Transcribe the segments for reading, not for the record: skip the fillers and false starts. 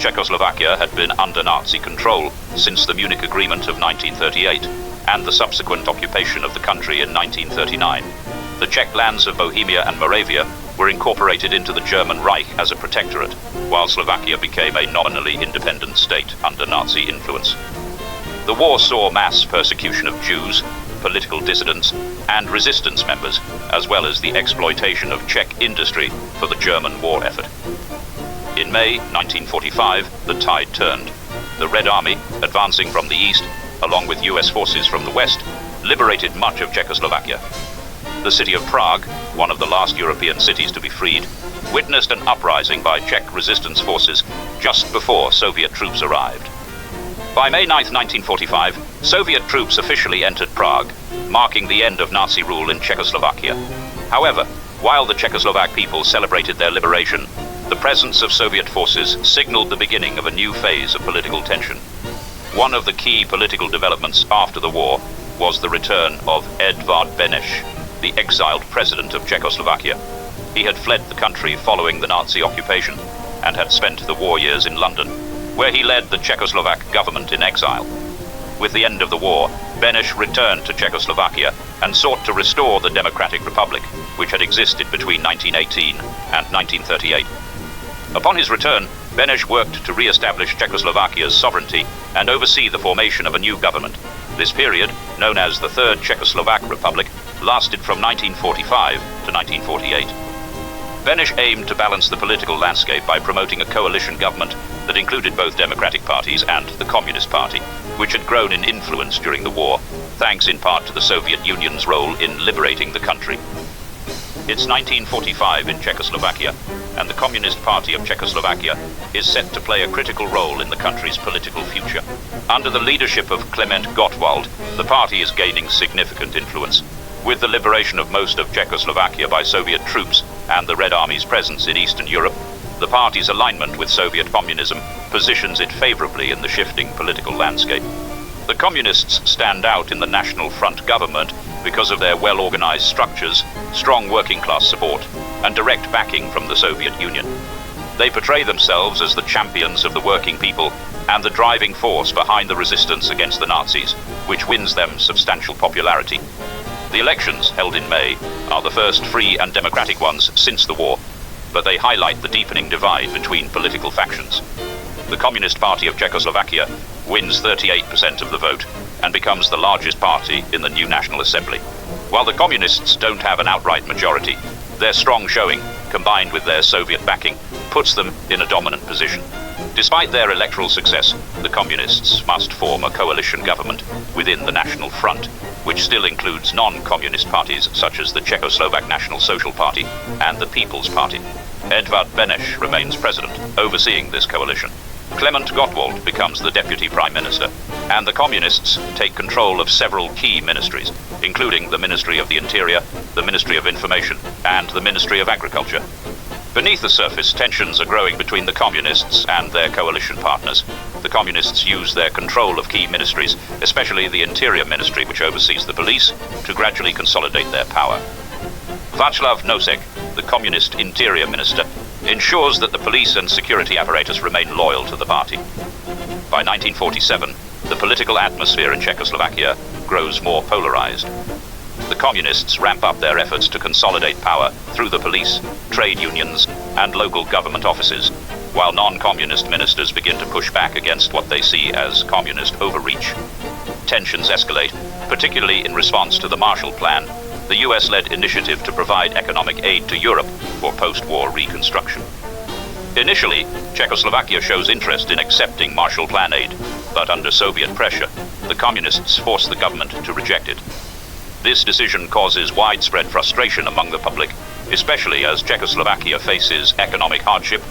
Czechoslovakia had been under Nazi control since the Munich Agreement of 1938 and the subsequent occupation of the country in 1939. The Czech lands of Bohemia and Moravia were incorporated into the German Reich as a protectorate, while Slovakia became a nominally independent state under Nazi influence. The war saw mass persecution of Jews, political dissidents, and resistance members, as well as the exploitation of Czech industry for the German war effort. In May 1945, the tide turned. The Red Army, advancing from the east, along with US forces from the west, liberated much of Czechoslovakia. The city of Prague, one of the last European cities to be freed, witnessed an uprising by Czech resistance forces just before Soviet troops arrived. By May 9, 1945, Soviet troops officially entered Prague, marking the end of Nazi rule in Czechoslovakia. However, while the Czechoslovak people celebrated their liberation, the presence of Soviet forces signaled the beginning of a new phase of political tension. One of the key political developments after the war was the return of Edvard Beneš, the exiled president of Czechoslovakia. He had fled the country following the Nazi occupation and had spent the war years in London, where he led the Czechoslovak government in exile. With the end of the war, Beneš returned to Czechoslovakia and sought to restore the Democratic Republic, which had existed between 1918 and 1938. Upon his return, Beneš worked to re-establish Czechoslovakia's sovereignty and oversee the formation of a new government. This period, known as the Third Czechoslovak Republic, lasted from 1945 to 1948. Beneš aimed to balance the political landscape by promoting a coalition government that included both democratic parties and the Communist Party, which had grown in influence during the war, thanks in part to the Soviet Union's role in liberating the country. It's 1945 in Czechoslovakia, and the Communist Party of Czechoslovakia is set to play a critical role in the country's political future. Under the leadership of Klement Gottwald, the party is gaining significant influence. With the liberation of most of Czechoslovakia by Soviet troops and the Red Army's presence in Eastern Europe, the party's alignment with Soviet communism positions it favorably in the shifting political landscape. The Communists stand out in the National Front government because of their well-organized structures, strong working-class support, and direct backing from the Soviet Union. They portray themselves as the champions of the working people and the driving force behind the resistance against the Nazis, which wins them substantial popularity. The elections, held in May, are the first free and democratic ones since the war, but they highlight the deepening divide between political factions. The Communist Party of Czechoslovakia wins 38% of the vote and becomes the largest party in the new National Assembly. While the Communists don't have an outright majority, their strong showing, combined with their Soviet backing, puts them in a dominant position. Despite their electoral success, the Communists must form a coalition government within the National Front, which still includes non-communist parties such as the Czechoslovak National Social Party and the People's Party. Edvard Beneš remains president, overseeing this coalition. Klement Gottwald becomes the deputy prime minister, and the Communists take control of several key ministries, including the Ministry of the Interior, the Ministry of Information, and the Ministry of Agriculture. Beneath the surface, tensions are growing between the Communists and their coalition partners. The Communists use their control of key ministries, especially the Interior Ministry, which oversees the police, to gradually consolidate their power. Václav Nosek, the Communist Interior Minister, ensures that the police and security apparatus remain loyal to the party. By 1947, the political atmosphere in Czechoslovakia grows more polarized. The Communists ramp up their efforts to consolidate power through the police, trade unions, and local government offices, while non-communist ministers begin to push back against what they see as communist overreach. Tensions escalate, particularly in response to the Marshall Plan, the US-led initiative to provide economic aid to Europe for post-war reconstruction. Initially, Czechoslovakia shows interest in accepting Marshall Plan aid, but under Soviet pressure, the Communists force the government to reject it. This decision causes widespread frustration among the public, especially as Czechoslovakia faces economic hardship,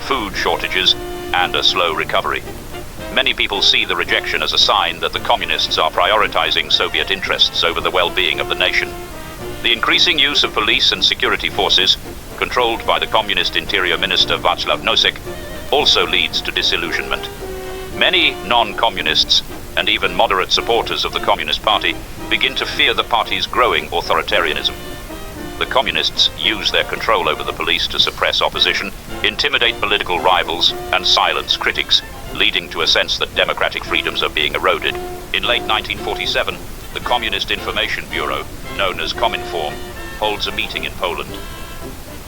food shortages, and a slow recovery. Many people see the rejection as a sign that the Communists are prioritizing Soviet interests over the well-being of the nation. The increasing use of police and security forces, controlled by the Communist Interior Minister Václav Nosek, also leads to disillusionment. Many non-communists and even moderate supporters of the Communist Party begin to fear the party's growing authoritarianism. The The communists use their control over the police to suppress opposition, intimidate political rivals, and silence critics, leading to a sense that democratic freedoms are being eroded. In late 1947, the Communist Information Bureau, known as Cominform, holds a meeting in Poland.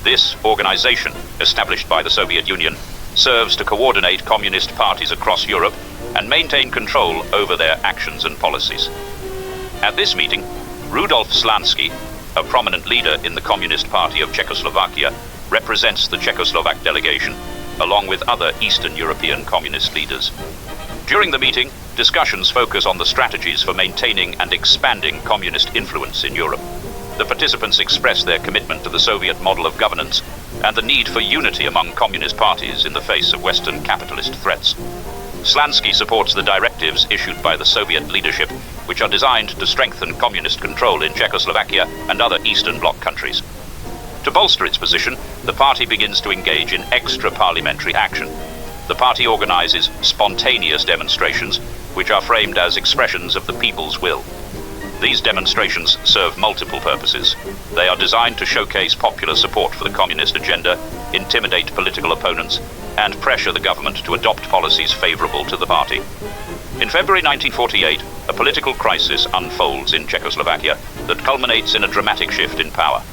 This organization, established by the Soviet Union, serves to coordinate communist parties across Europe and maintain control over their actions and policies. At this meeting, Rudolf Slansky, a prominent leader in the Communist Party of Czechoslovakia, represents the Czechoslovak delegation, along with other Eastern European communist leaders. During the meeting, discussions focus on the strategies for maintaining and expanding communist influence in Europe. The participants express their commitment to the Soviet model of governance and the need for unity among communist parties in the face of Western capitalist threats. Slansky supports the directives issued by the Soviet leadership, which are designed to strengthen communist control in Czechoslovakia and other Eastern Bloc countries. To bolster its position, the party begins to engage in extra-parliamentary action. The party organizes spontaneous demonstrations, which are framed as expressions of the people's will. These demonstrations serve multiple purposes. They are designed to showcase popular support for the communist agenda, intimidate political opponents, and pressure the government to adopt policies favorable to the party. In February 1948, a political crisis unfolds in Czechoslovakia that culminates in a dramatic shift in power.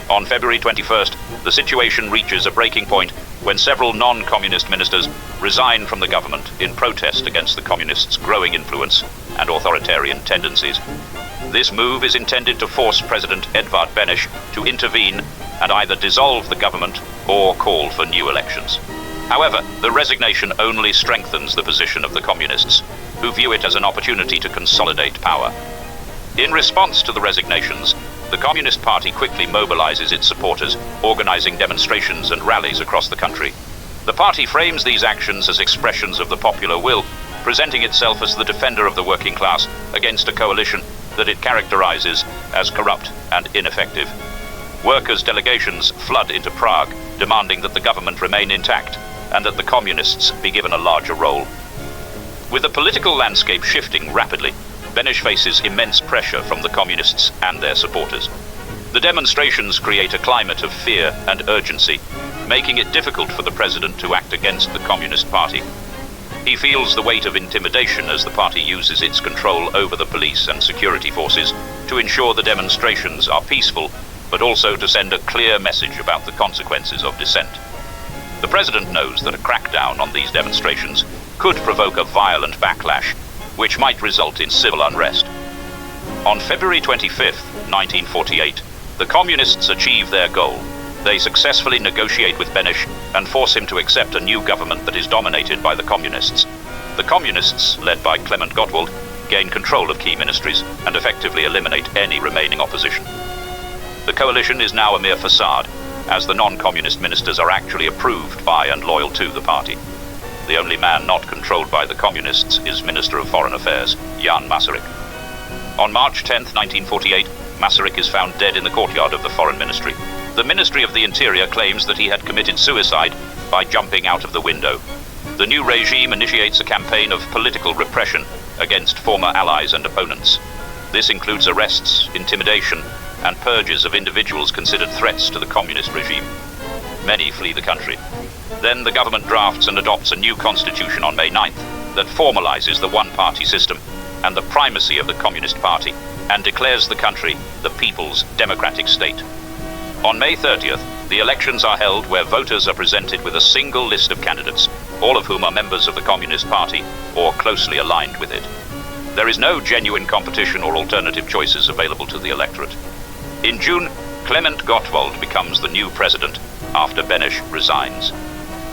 On February 21st, the situation reaches a breaking point when several non-communist ministers resign from the government in protest against the communists' growing influence and authoritarian tendencies. This move is intended to force President Edvard Beneš to intervene and either dissolve the government or call for new elections. However, the resignation only strengthens the position of the communists, who view it as an opportunity to consolidate power. In response to the resignations, the Communist Party quickly mobilizes its supporters, organizing demonstrations and rallies across the country. The party frames these actions as expressions of the popular will, presenting itself as the defender of the working class against a coalition that it characterizes as corrupt and ineffective. Workers' delegations flood into Prague, demanding that the government remain intact and that the communists be given a larger role. With the political landscape shifting rapidly, Beneš faces immense pressure from the communists and their supporters. The demonstrations create a climate of fear and urgency, making it difficult for the president to act against the Communist Party. He feels the weight of intimidation as the party uses its control over the police and security forces to ensure the demonstrations are peaceful, but also to send a clear message about the consequences of dissent. The president knows that a crackdown on these demonstrations could provoke a violent backlash, which might result in civil unrest. On February 25, 1948, the communists achieve their goal. They successfully negotiate with Beneš and force him to accept a new government that is dominated by the communists. The communists, led by Klement Gottwald, gain control of key ministries and effectively eliminate any remaining opposition. The coalition is now a mere facade, as the non-communist ministers are actually approved by and loyal to the party. The only man not controlled by the communists is Minister of Foreign Affairs, Jan Masaryk. On March 10, 1948, Masaryk is found dead in the courtyard of the Foreign Ministry. The Ministry of the Interior claims that he had committed suicide by jumping out of the window. The new regime initiates a campaign of political repression against former allies and opponents. This includes arrests, intimidation, and purges of individuals considered threats to the communist regime. Many flee the country. Then the government drafts and adopts a new constitution on May 9th that formalizes the one-party system and the primacy of the Communist Party and declares the country the People's Democratic State. On May 30th, the elections are held where voters are presented with a single list of candidates, all of whom are members of the Communist Party or closely aligned with it. There is no genuine competition or alternative choices available to the electorate. In June, Klement Gottwald becomes the new president after Beneš resigns.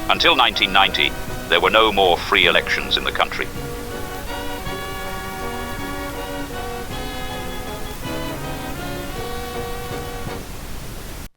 Until 1990, there were no more free elections in the country.